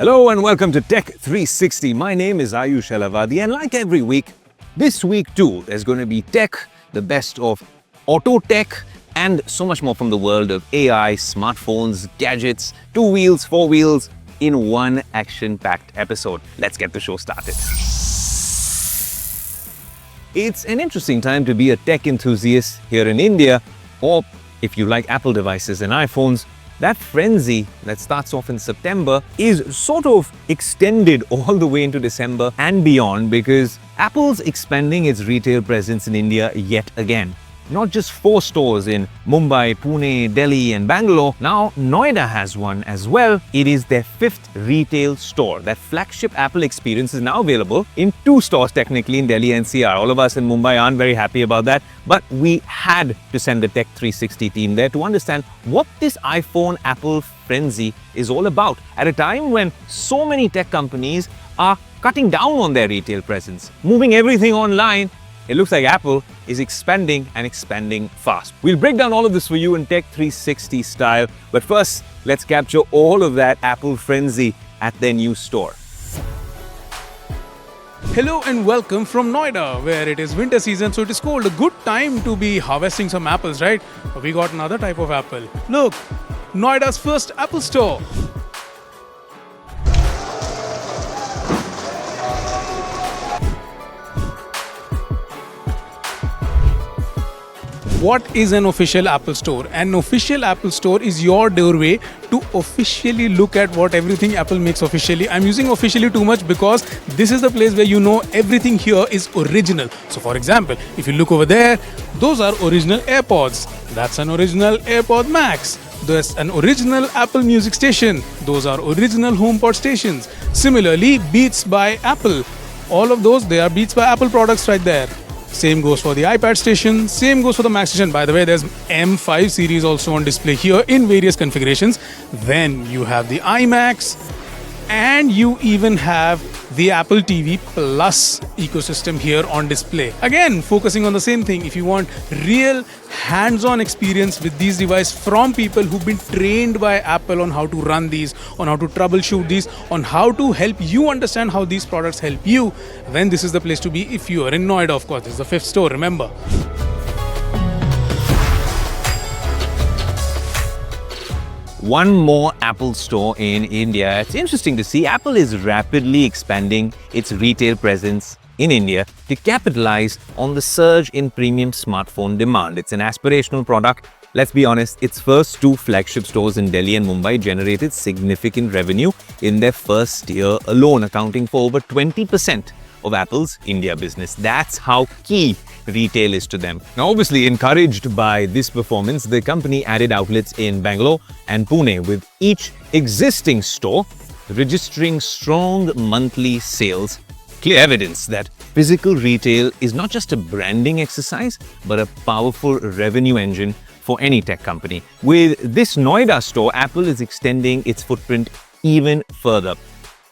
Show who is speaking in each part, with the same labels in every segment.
Speaker 1: Hello and welcome to Tech360. My name is Aayush and like every week, this week too, there's going to be tech, the best of auto tech, and so much more from the world of AI, smartphones, gadgets, 2 wheels, 4 wheels, in one action-packed episode. Let's get the show started. It's an interesting time to be a tech enthusiast here in India, or if you like Apple devices and iPhones. That frenzy that starts off in September is sort of extended all the way into December and beyond because Apple's expanding its retail presence in India yet again. Not just 4 stores in Mumbai, Pune, Delhi and Bangalore. Now Noida has one as well. It is their 5th retail store. That flagship Apple experience is now available in 2 stores technically in Delhi NCR. All of us in Mumbai aren't very happy about that, but we had to send the Tech360 team there to understand what this iPhone Apple frenzy is all about at a time when so many tech companies are cutting down on their retail presence, moving everything online. It looks like Apple is expanding and expanding fast. We'll break down all of this for you in Tech360 style, but first, let's capture all of that Apple frenzy at their new store.
Speaker 2: Hello and welcome from Noida, where it is winter season, so it is cold. A good time to be harvesting some apples, right? But we got another type of apple. Look, Noida's first Apple store. What is an official Apple store? An official Apple store is your doorway to officially look at what everything Apple makes officially. I'm using officially too much because this is the place where you know everything here is original. So for example, if you look over there, those are original AirPods. That's an original AirPod Max. There's an original Apple Music station. Those are original HomePod stations. Similarly, Beats by Apple. All of those, they are Beats by Apple products right there. Same goes for the iPad station, same goes for the Mac station. By the way, there's M5 series also on display here in various configurations. Then you have the iMacs and you even have the Apple TV Plus ecosystem here on display. Again, focusing on the same thing. If you want real hands-on experience with these devices from people who've been trained by Apple on how to run these, on how to troubleshoot these, on how to help you understand how these products help you, then this is the place to be if you are in Noida. Of course, this is the 5th store, remember.
Speaker 1: One more Apple store in India. It's interesting to see Apple is rapidly expanding its retail presence in India to capitalize on the surge in premium smartphone demand. It's an aspirational product. Let's be honest, its first 2 flagship stores in Delhi and Mumbai generated significant revenue in their first year alone, accounting for over 20% of Apple's India business. That's how key retail is to them. Now, obviously, encouraged by this performance, the company added outlets in Bangalore and Pune, with each existing store registering strong monthly sales. Clear evidence that physical retail is not just a branding exercise, but a powerful revenue engine for any tech company. With this Noida store, Apple is extending its footprint even further.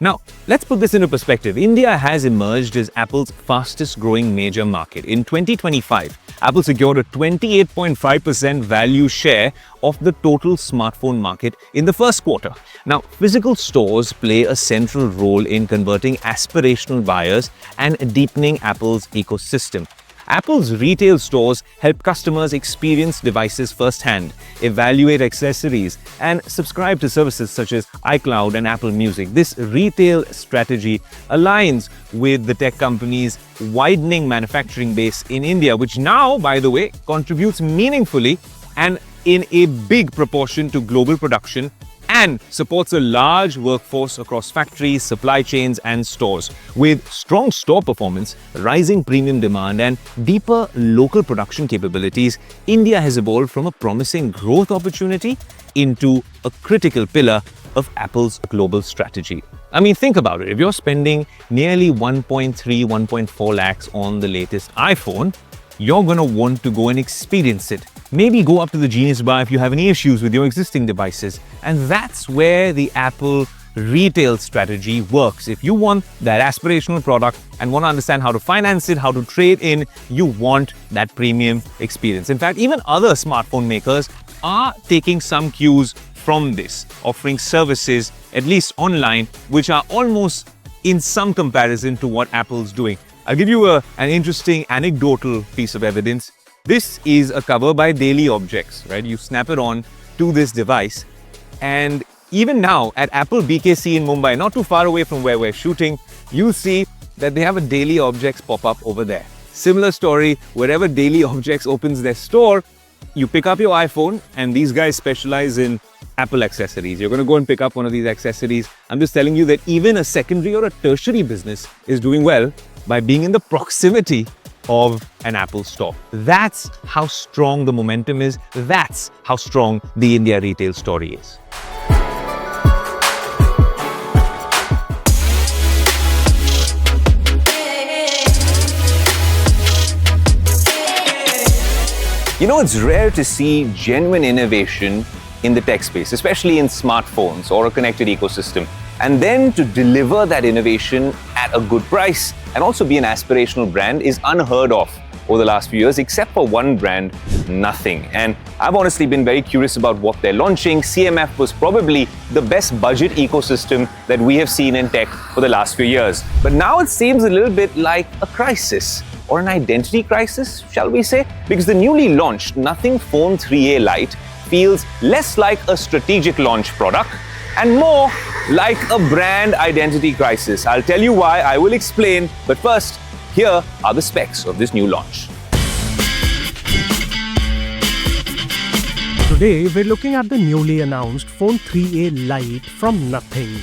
Speaker 1: Now, let's put this into perspective. India has emerged as Apple's fastest growing major market. In 2025, Apple secured a 28.5% value share of the total smartphone market in the first quarter. Now, physical stores play a central role in converting aspirational buyers and deepening Apple's ecosystem. Apple's retail stores help customers experience devices firsthand, evaluate accessories, and subscribe to services such as iCloud and Apple Music. This retail strategy aligns with the tech company's widening manufacturing base in India, which now, by the way, contributes meaningfully and in a big proportion to global production and supports a large workforce across factories, supply chains, and stores. With strong store performance, rising premium demand, and deeper local production capabilities, India has evolved from a promising growth opportunity into a critical pillar of Apple's global strategy. I mean, think about it. If you're spending nearly 1.3, 1.4 lakhs on the latest iPhone, you're going to want to go and experience it. Maybe go up to the Genius Bar if you have any issues with your existing devices. And that's where the Apple retail strategy works. If you want that aspirational product and want to understand how to finance it, how to trade in, you want that premium experience. In fact, even other smartphone makers are taking some cues from this, offering services, at least online, which are almost in some comparison to what Apple's doing. I'll give you an interesting anecdotal piece of evidence. This is a cover by Daily Objects, right? You snap it on to this device, and even now at Apple BKC in Mumbai, not too far away from where we're shooting, you'll see that they have a Daily Objects pop-up over there. Similar story, wherever Daily Objects opens their store, you pick up your iPhone, and these guys specialize in Apple accessories. You're going to go and pick up one of these accessories. I'm just telling you that even a secondary or a tertiary business is doing well by being in the proximity of an Apple store. That's how strong the momentum is. That's how strong the India retail story is. You know, it's rare to see genuine innovation in the tech space, especially in smartphones or a connected ecosystem. And then to deliver that innovation at a good price and also be an aspirational brand is unheard of over the last few years, except for one brand, Nothing. And I've honestly been very curious about what they're launching. CMF was probably the best budget ecosystem that we have seen in tech for the last few years. But now it seems a little bit like a crisis, or an identity crisis, shall we say? Because the newly launched Nothing Phone 3A Lite feels less like a strategic launch product and more like a brand identity crisis. I'll tell you why, I will explain, but first, here are the specs of this new launch.
Speaker 3: Today, we're looking at the newly announced Phone 3A Lite from Nothing.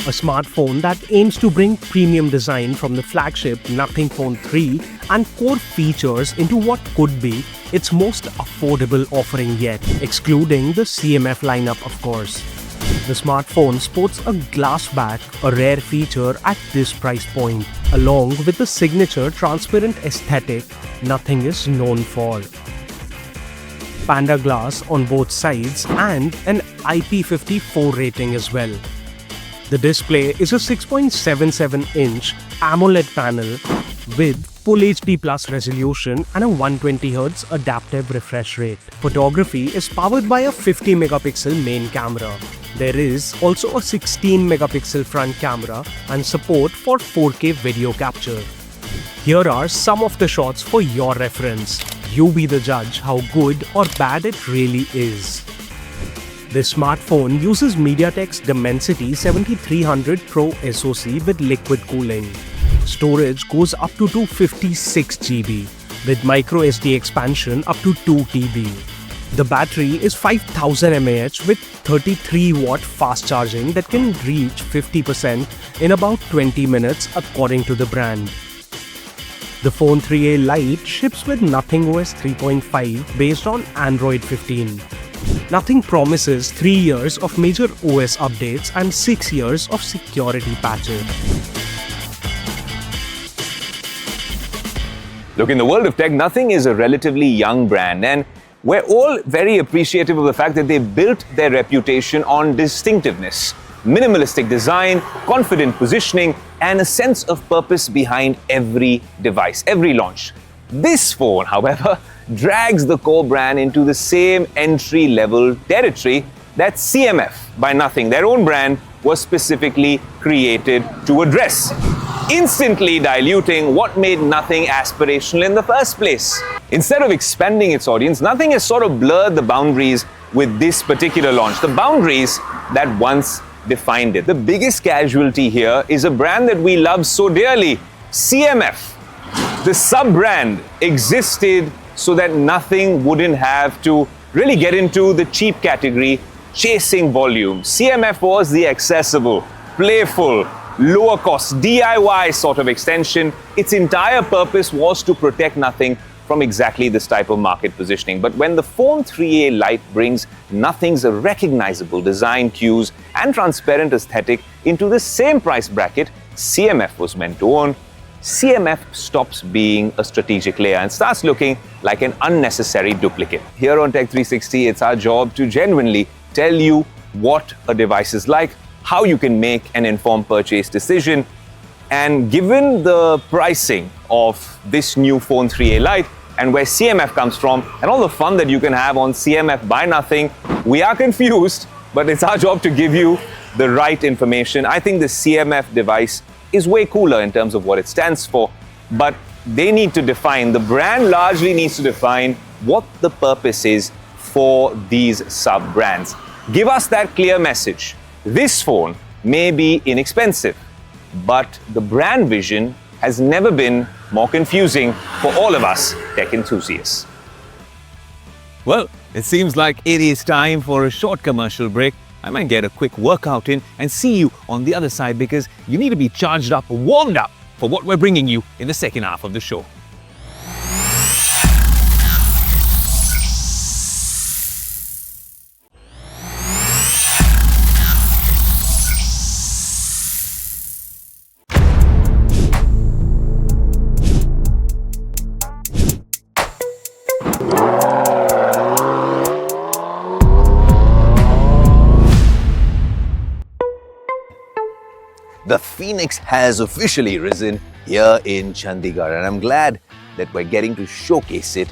Speaker 3: A smartphone that aims to bring premium design from the flagship Nothing Phone 3 and core features into what could be its most affordable offering yet, excluding the CMF lineup, of course. The smartphone sports a glass back, a rare feature at this price point, along with the signature transparent aesthetic Nothing is known for. Panda glass on both sides and an IP54 rating as well. The display is a 6.77-inch AMOLED panel with Full HD Plus resolution and a 120Hz adaptive refresh rate. Photography is powered by a 50-megapixel main camera. There is also a 16-megapixel front camera and support for 4K video capture. Here are some of the shots for your reference. You be the judge how good or bad it really is. This smartphone uses MediaTek's Dimensity 7300 Pro SoC with liquid cooling. Storage goes up to 256 GB, with microSD expansion up to 2 TB. The battery is 5000 mAh with 33-watt fast charging that can reach 50% in about 20 minutes according to the brand. The Phone 3A Lite ships with Nothing OS 3.5 based on Android 15. Nothing promises 3 years of major OS updates and 6 years of security patches.
Speaker 1: Look, in the world of tech, Nothing is a relatively young brand, and we're all very appreciative of the fact that they built their reputation on distinctiveness, minimalistic design, confident positioning, and a sense of purpose behind every device, every launch. This phone, however, drags the core brand into the same entry-level territory that CMF by Nothing, their own brand, was specifically created to address, instantly diluting what made Nothing aspirational in the first place. Instead of expanding its audience, Nothing has sort of blurred the boundaries with this particular launch, the boundaries that once defined it. The biggest casualty here is a brand that we love so dearly, CMF. The sub-brand existed so that Nothing wouldn't have to really get into the cheap category, chasing volume. CMF was the accessible, playful, lower cost, DIY sort of extension. Its entire purpose was to protect Nothing from exactly this type of market positioning. But when the Phone 3A Lite brings Nothing's recognizable design cues and transparent aesthetic into the same price bracket CMF was meant to own, CMF stops being a strategic layer and starts looking like an unnecessary duplicate. Here on Tech360, it's our job to genuinely tell you what a device is like, how you can make an informed purchase decision. And given the pricing of this new Phone 3A Lite and where CMF comes from and all the fun that you can have on CMF by Nothing, We are confused, but it's our job to give you the right information. I think the CMF device is way cooler in terms of what it stands for, but they need to define, the brand largely needs to define what the purpose is for these sub-brands. Give us that clear message. This phone may be inexpensive, but the brand vision has never been more confusing for all of us tech enthusiasts. Well, it seems like it is time for a short commercial break. I might get a quick workout in and see you on the other side because you need to be charged up, warmed up for what we're bringing you in the second half of the show. The phoenix has officially risen here in Chandigarh, and I'm glad that we're getting to showcase it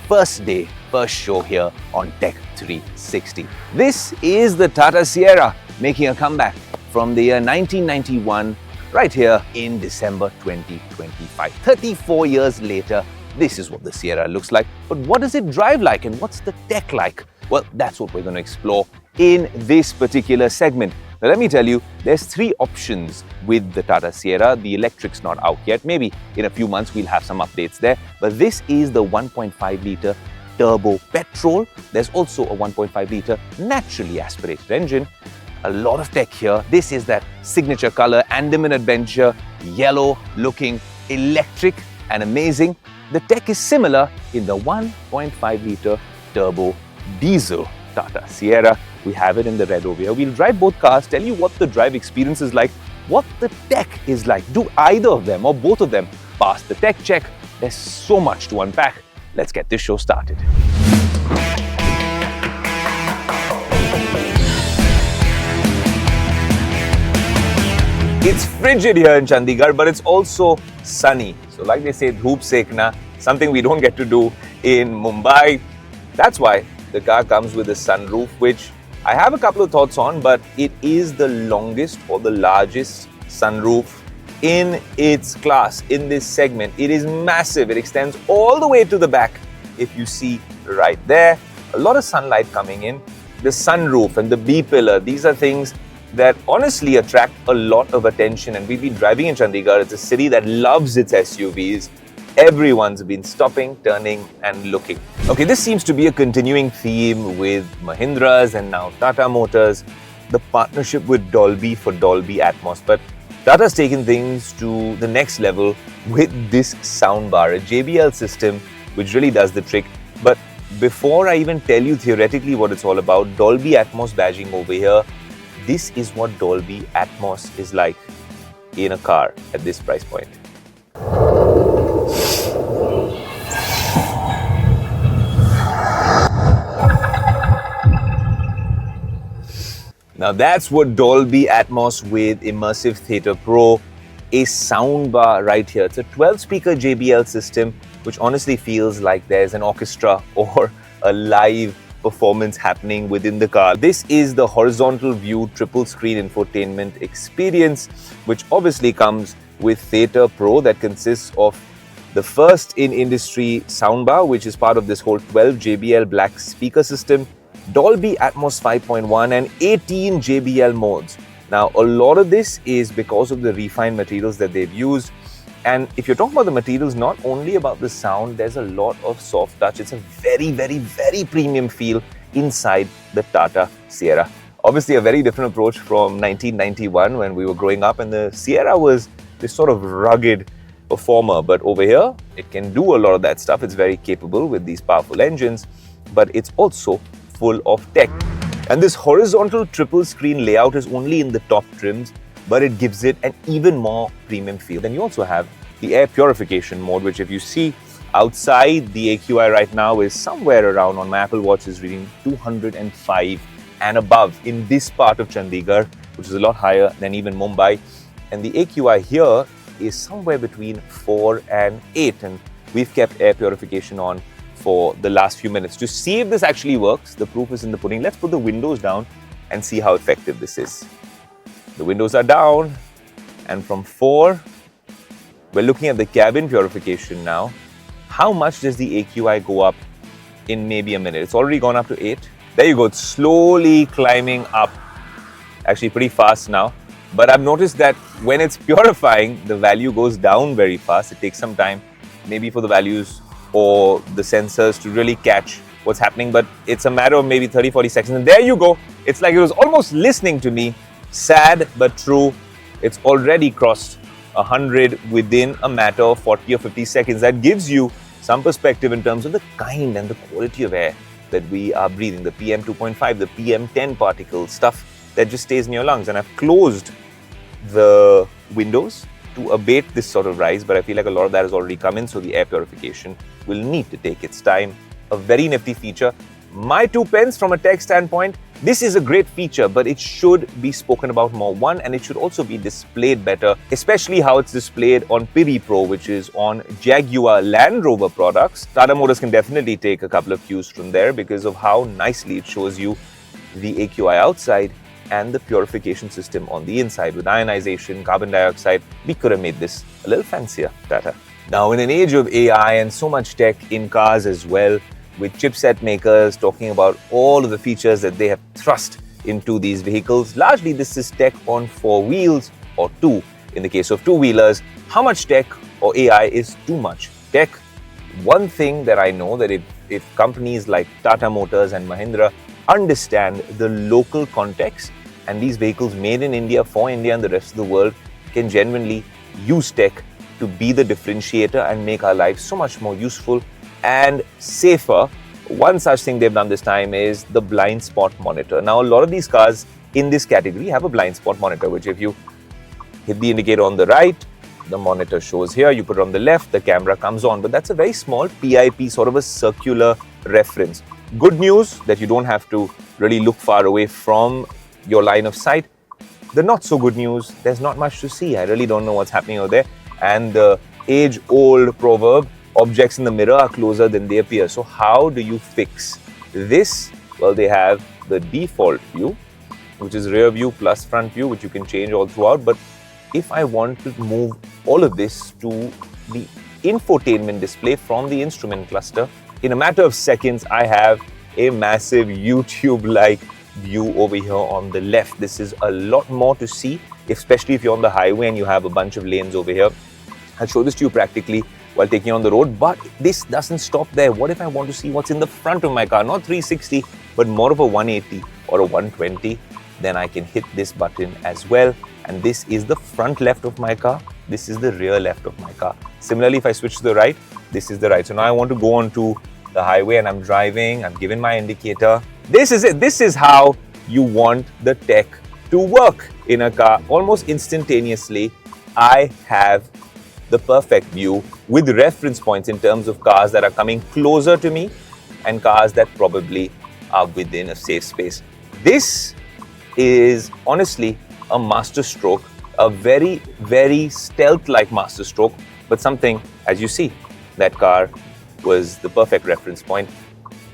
Speaker 1: first day, first show here on Tech360. This is the Tata Sierra making a comeback from the year 1991 right here in December 2025. 34 years later, this is what the Sierra looks like. But what does it drive like and what's the tech like? Well, that's what we're going to explore in this particular segment. Now, let me tell you, there's three options with the Tata Sierra. The electric's not out yet. Maybe in a few months we'll have some updates there. But this is the 1.5 litre turbo petrol. There's also a 1.5 litre naturally aspirated engine. A lot of tech here. This is that signature color, Andaman Adventure, yellow looking, electric and amazing. The tech is similar in the 1.5 litre turbo diesel Tata Sierra. We have it in the red over here. We'll drive both cars, tell you what the drive experience is like, what the tech is like. Do either of them or both of them pass the tech check? There's so much to unpack. Let's get this show started. It's frigid here in Chandigarh, but it's also sunny. So like they say, dhoop sekna, something we don't get to do in Mumbai. That's why the car comes with a sunroof, which I have a couple of thoughts on, but it is the longest or the largest sunroof in its class, in this segment. It is massive. It extends all the way to the back. If you see right there, a lot of sunlight coming in. The sunroof and the B-pillar, these are things that honestly attract a lot of attention. And we've been driving in Chandigarh. It's a city that loves its SUVs. Everyone's been stopping, turning and looking. Okay, this seems to be a continuing theme with Mahindra's and now Tata Motors, the partnership with Dolby for Dolby Atmos. But Tata's taken things to the next level with this soundbar, a JBL system, which really does the trick. But before I even tell you theoretically what it's all about, Dolby Atmos badging over here, this is what Dolby Atmos is like in a car at this price point. Now that's what Dolby Atmos with Immersive Theatre Pro, a soundbar right here. It's a 12-speaker JBL system, which honestly feels like there's an orchestra or a live performance happening within the car. This is the horizontal view triple screen infotainment experience, which obviously comes with Theatre Pro that consists of the first in industry soundbar, which is part of this whole 12 JBL black speaker system, Dolby Atmos 5.1 and 18 JBL modes. Now, a lot of this is because of the refined materials that they've used. And if you're talking about the materials, not only about the sound, there's a lot of soft touch. It's a very, very, very premium feel inside the Tata Sierra. Obviously, a very different approach from 1991 when we were growing up, and the Sierra was this sort of rugged performer. But over here, it can do a lot of that stuff. It's very capable with these powerful engines, but it's also full of tech. And this horizontal triple screen layout is only in the top trims, but it gives it an even more premium feel. Then you also have the air purification mode, which if you see outside, the AQI right now is somewhere around, on my Apple Watch is reading 205 and above in this part of Chandigarh, which is a lot higher than even Mumbai. And the AQI here is somewhere between 4 and 8. And we've kept air purification on for the last few minutes to see if this actually works. The proof is in the pudding. Let's put the windows down and see how effective this is. The windows are down, and from 4, we're looking at the cabin purification now. How much does the AQI go up in maybe a minute? It's already gone up to 8. There you go, it's slowly climbing up. Actually pretty fast now. But I've noticed that when it's purifying, the value goes down very fast. It takes some time, maybe for the values or the sensors to really catch what's happening. But it's a matter of maybe 30-40 seconds. And there you go. It's like it was almost listening to me. Sad but true. It's already crossed 100 within a matter of 40 or 50 seconds. That gives you some perspective in terms of the kind and the quality of air that we are breathing. The PM 2.5, the PM 10 particles, stuff that just stays in your lungs. And I've closed the windows to abate this sort of rise, but I feel like a lot of that has already come in, so the air purification will need to take its time. A very nifty feature. My 2 pence from a tech standpoint, this is a great feature, but it should be spoken about more. One, and it should also be displayed better, especially how it's displayed on Piri Pro, which is on Jaguar Land Rover products. Tata Motors can definitely take a couple of cues from there because of how nicely it shows you the AQI outside and the purification system on the inside. With ionization, carbon dioxide, we could have made this a little fancier, Tata. Now, in an age of AI and so much tech in cars as well, with chipset makers talking about all of the features that they have thrust into these vehicles. Largely, this is tech on 4 wheels or 2. In the case of 2-wheelers, how much tech or AI is too much tech? One thing that I know that if companies like Tata Motors and Mahindra understand the local context, and these vehicles made in India for India and the rest of the world can genuinely use tech to be the differentiator and make our lives so much more useful and safer. One such thing they've done this time is the blind spot monitor. Now, a lot of these cars in this category have a blind spot monitor, which if you hit the indicator on the right, the monitor shows here. You put it on the left, the camera comes on. But that's a very small PIP, sort of a circular reference. Good news that you don't have to really look far away from your line of sight. The not so good news, there's not much to see. I really don't know what's happening over there. And the age-old proverb, objects in the mirror are closer than they appear. So how do you fix this? Well, they have the default view, which is rear view plus front view, which you can change all throughout. But if I want to move all of this to the infotainment display from the instrument cluster, in a matter of seconds, I have a massive YouTube-like view over here on the left. This is a lot more to see, especially if you're on the highway and you have a bunch of lanes over here. I'll show this to you practically while taking on the road, but this doesn't stop there. What if I want to see what's in the front of my car? Not 360, but more of a 180 or a 120. Then I can hit this button as well. And this is the front left of my car. This is the rear left of my car. Similarly, if I switch to the right, this is the right. So now I want to go onto the highway and I'm driving. I'm given my indicator. This is it. This is how you want the tech to work in a car. Almost instantaneously, I have the perfect view with reference points in terms of cars that are coming closer to me and cars that probably are within a safe space. This is honestly a master stroke, a very, very stealth-like master stroke, but something, as you see, that car was the perfect reference point.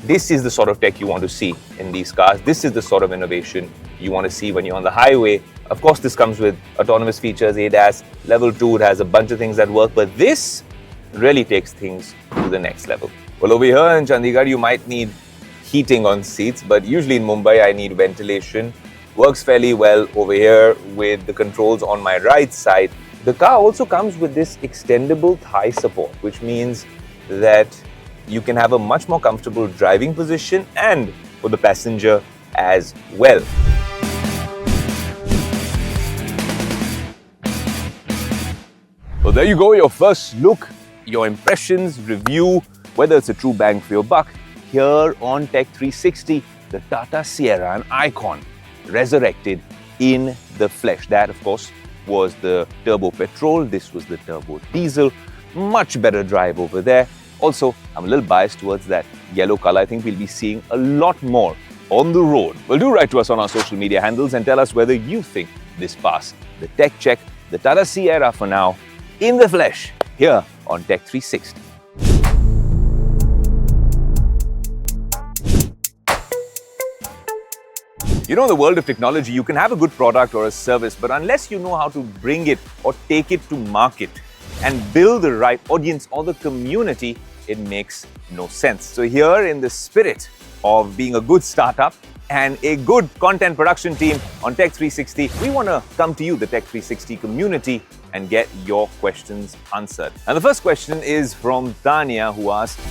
Speaker 1: This is the sort of tech you want to see in these cars. This is the sort of innovation you want to see when you're on the highway. Of course, this comes with autonomous features, ADAS, level 2, it has a bunch of things that work, but this really takes things to the next level. Well, over here in Chandigarh, you might need heating on seats, but usually in Mumbai, I need ventilation. Works fairly well over here with the controls on my right side. The car also comes with this extendable thigh support, which means that you can have a much more comfortable driving position and for the passenger as well. Well, there you go, your first look, your impressions, review, whether it's a true bang for your buck. Here on Tech360, the Tata Sierra, an icon, resurrected in the flesh. That, of course, was the turbo petrol. This was the turbo diesel. Much better drive over there. Also, I'm a little biased towards that yellow color. I think we'll be seeing a lot more on the road. Well, do write to us on our social media handles and tell us whether you think this passed the tech check. The Tata Sierra for now, in the flesh, here on Tech360. You know, in the world of technology, you can have a good product or a service, but unless you know how to bring it or take it to market and build the right audience or the community, it makes no sense. So here, in the spirit of being a good startup and a good content production team on Tech360, we want to come to you, the Tech360 community, and get your questions answered. And the first question is from Tanya, who asks,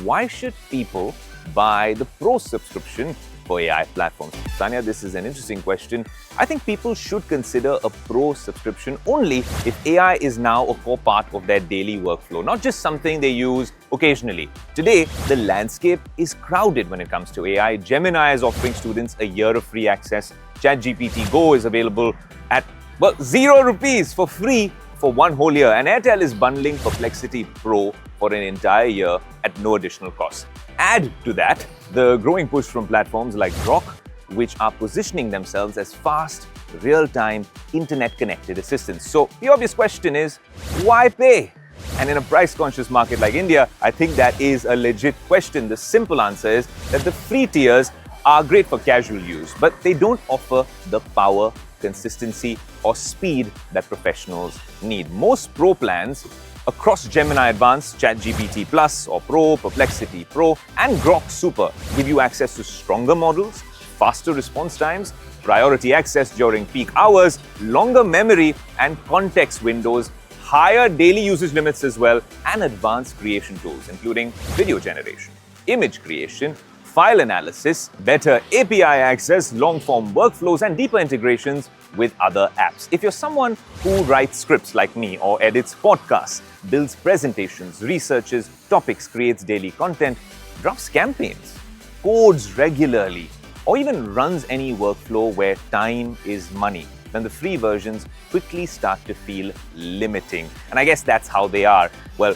Speaker 1: why should people buy the Pro subscription for AI platforms? Tanya, this is an interesting question. I think people should consider a Pro subscription only if AI is now a core part of their daily workflow, not just something they use occasionally. Today, the landscape is crowded when it comes to AI. Gemini is offering students a year of free access. ChatGPT Go is available at, well, 0 rupees for free for 1 whole year. And Airtel is bundling Perplexity Pro for an entire year at no additional cost. Add to that the growing push from platforms like Grok, which are positioning themselves as fast, real-time, internet-connected assistants. So the obvious question is, why pay? And in a price-conscious market like India, I think that is a legit question. The simple answer is that the free tiers are great for casual use, but they don't offer the power, consistency, or speed that professionals need. Most Pro plans across Gemini Advanced, ChatGPT Plus or Pro, Perplexity Pro, and Grok Super give you access to stronger models, faster response times, priority access during peak hours, longer memory and context windows, higher daily usage limits as well, and advanced creation tools, including video generation, image creation, file analysis, better API access, long-form workflows, and deeper integrations with other apps. If you're someone who writes scripts like me or edits podcasts, builds presentations, researches topics, creates daily content, drafts campaigns, codes regularly, or even runs any workflow where time is money, then the free versions quickly start to feel limiting. And I guess that's how they are. Well,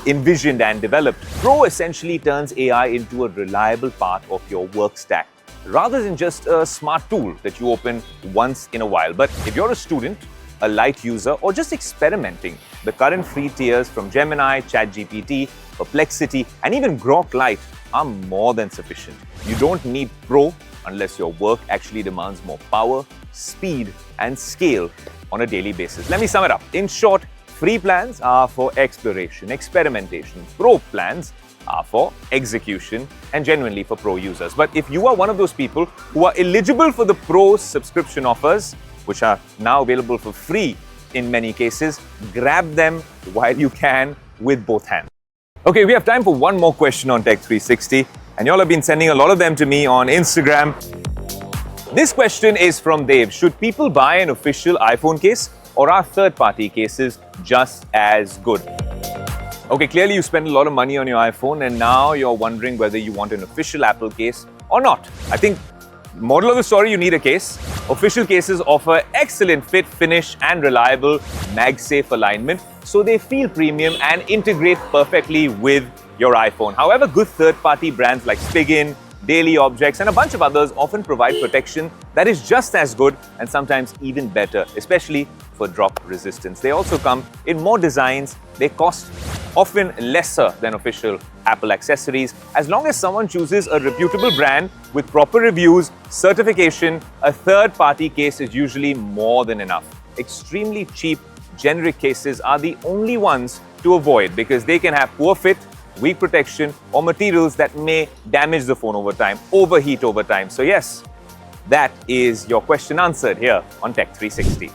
Speaker 1: envisioned and developed, Pro essentially turns AI into a reliable part of your work stack, rather than just a smart tool that you open once in a while. But if you're a student, a Lite user, or just experimenting, the current free tiers from Gemini, ChatGPT, Perplexity, and even Grok Lite are more than sufficient. You don't need Pro unless your work actually demands more power, speed, and scale on a daily basis. Let me sum it up. In short, free plans are for exploration, experimentation. Pro plans are for execution and genuinely for Pro users. But if you are one of those people who are eligible for the Pro subscription offers, which are now available for free in many cases, grab them while you can with both hands. Okay, we have time for one more question on Tech360, and y'all have been sending a lot of them to me on Instagram. This question is from Dave. Should people buy an official iPhone case, or are third-party cases just as good? Okay, clearly you spend a lot of money on your iPhone and now you're wondering whether you want an official Apple case or not. I think, moral of the story, you need a case. Official cases offer excellent fit, finish, and reliable MagSafe alignment, so they feel premium and integrate perfectly with your iPhone. However, good third-party brands like Spigen, Daily Objects, and a bunch of others often provide protection that is just as good and sometimes even better, especially for drop resistance. They also come in more designs. They cost often lesser than official Apple accessories. As long as someone chooses a reputable brand with proper reviews, certification, a third-party case is usually more than enough. Extremely cheap, generic cases are the only ones to avoid because they can have poor fit, weak protection, or materials that may damage the phone over time, overheat over time. So yes, that is your question answered here on Tech360.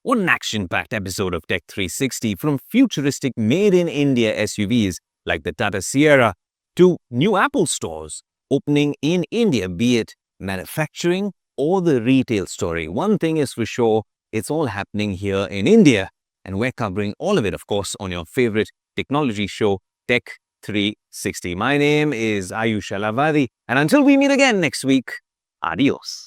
Speaker 4: What an action-packed episode of Tech360, from futuristic made-in-India SUVs like the Tata Sierra to new Apple stores opening in India, be it manufacturing or the retail story. One thing is for sure, it's all happening here in India, and we're covering all of it, of course, on your favorite technology show, Tech360. My name is Aayush, and until we meet again next week, adios.